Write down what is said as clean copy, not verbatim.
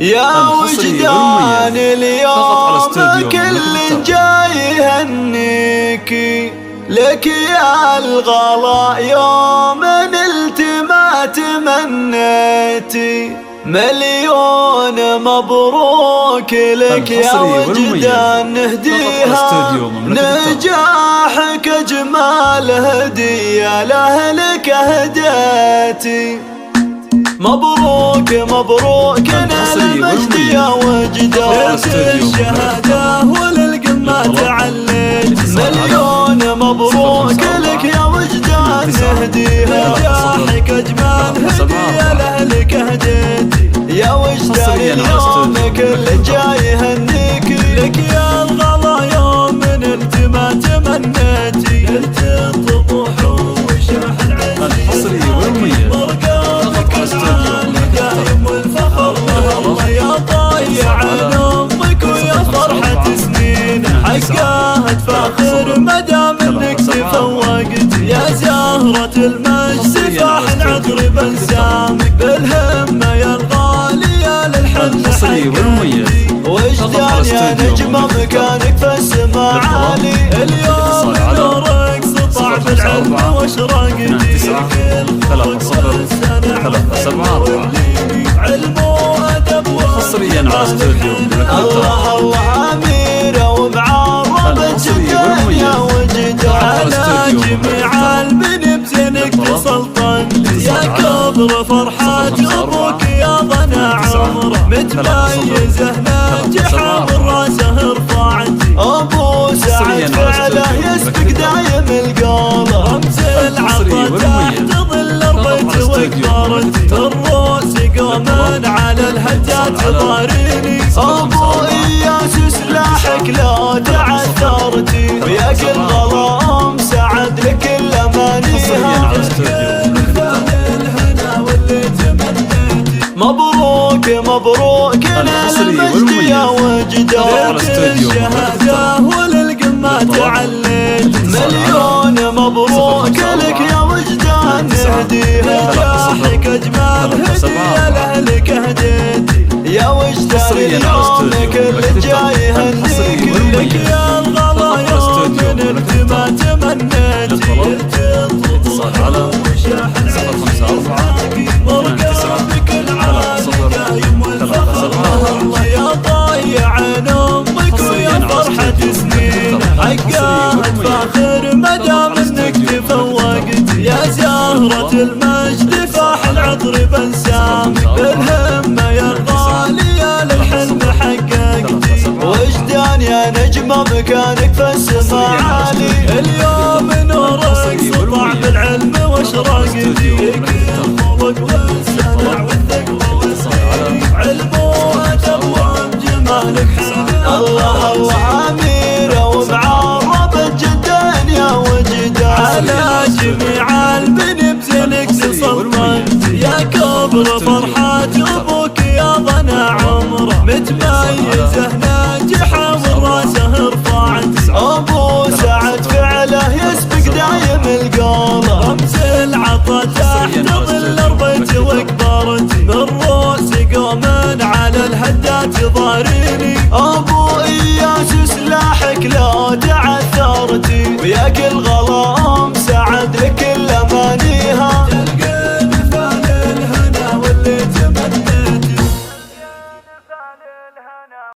يا وجدان اليوم كل جاي يهنيكي، لك يا الغلا يوم نلت ما تمنيتي، مليون مبروك لك يا وجدان نهديها، نجاحك اجمل هدية لاهلك اهديتي. مبروك مبروك نال المجد يا وجدان، الشهادة وللقمة تعليت، مليون مبروك لك يا وجدان نهديها، نجاحك اجمل هدية لاهلك اهديتي. يا وجدان اليوم كل جاي يهنيكي، لك يا الغلا يوم نلت ما تمنيتي، نلت الطموح وشاح العزيز مرقامك العالي دايم والفخر الله يا ضيع امك ويا فرحة سنين، حقها تفاخر مدام انك تفوقتي، يا زهرة المجد فاح العطر بنسامك، بالهمة يا الغالية للحلم حقتي. وجدان يا نجمة مكانك في السما عالي، اليوم نورك سطع بالعلم واشرقتي، كل خلق علم وادب حصريا على استوديو الله الله اميره ومعربة جدان يا وجدان، على جميع البن بزينك تسلطن، يا كبر فرحة ابوك يا ضنا عمره، متميزه ناجحه بالراسه رفعتي، ابو سعد فعله يسبق دايم القوله، رمز العطا تحت ظل البيت وكبرتي، الروس قوما على الهجات ضاريني، ابو اياس سلاحك لا تعثرتي، ويا كل ظلام سعد لك الامانيها، مبروك مبروك نال المجد يا وجدان، الشهادة وللقمة تعليت، مليون مبروك لك يا وجدان نهديها، نجاحك اجمل هدية لاهلك اهديتي. يا وجدان اليوم كل جاي يهنيكي، لك يا الغلا يوم نلت ما تمنيتي، نلت الطموح وشاح العزيز مرقامك العالي دايم والفخر الله يا ضيع امك ويا فرحة سنين، حقها تفاخر مدام انك تفوقتي، يا زهرة المجد فاح العطر بنسامك، بالهمة يا الغالية للحلم حققتي. وجدان يا نجمة مكانك في السما عالي، اليوم نورك سطع بالعلم واشرقتي، الخلق والسمع والثقة والصيد، علم وادب وجمالك حلو الله الله اميره ومعربة جدان يا وجدان، على جميع البن بزينك تسلطن، يا كبر فرحة ابوك يا ضنا عمره، متميزه ناجحه والراسه رفعتي، ابو سعد فعله يسبق دايم القوله، رمز العطا تحت ظل البيت وكبرتي، بالروس قوما على الهدات ضاريني،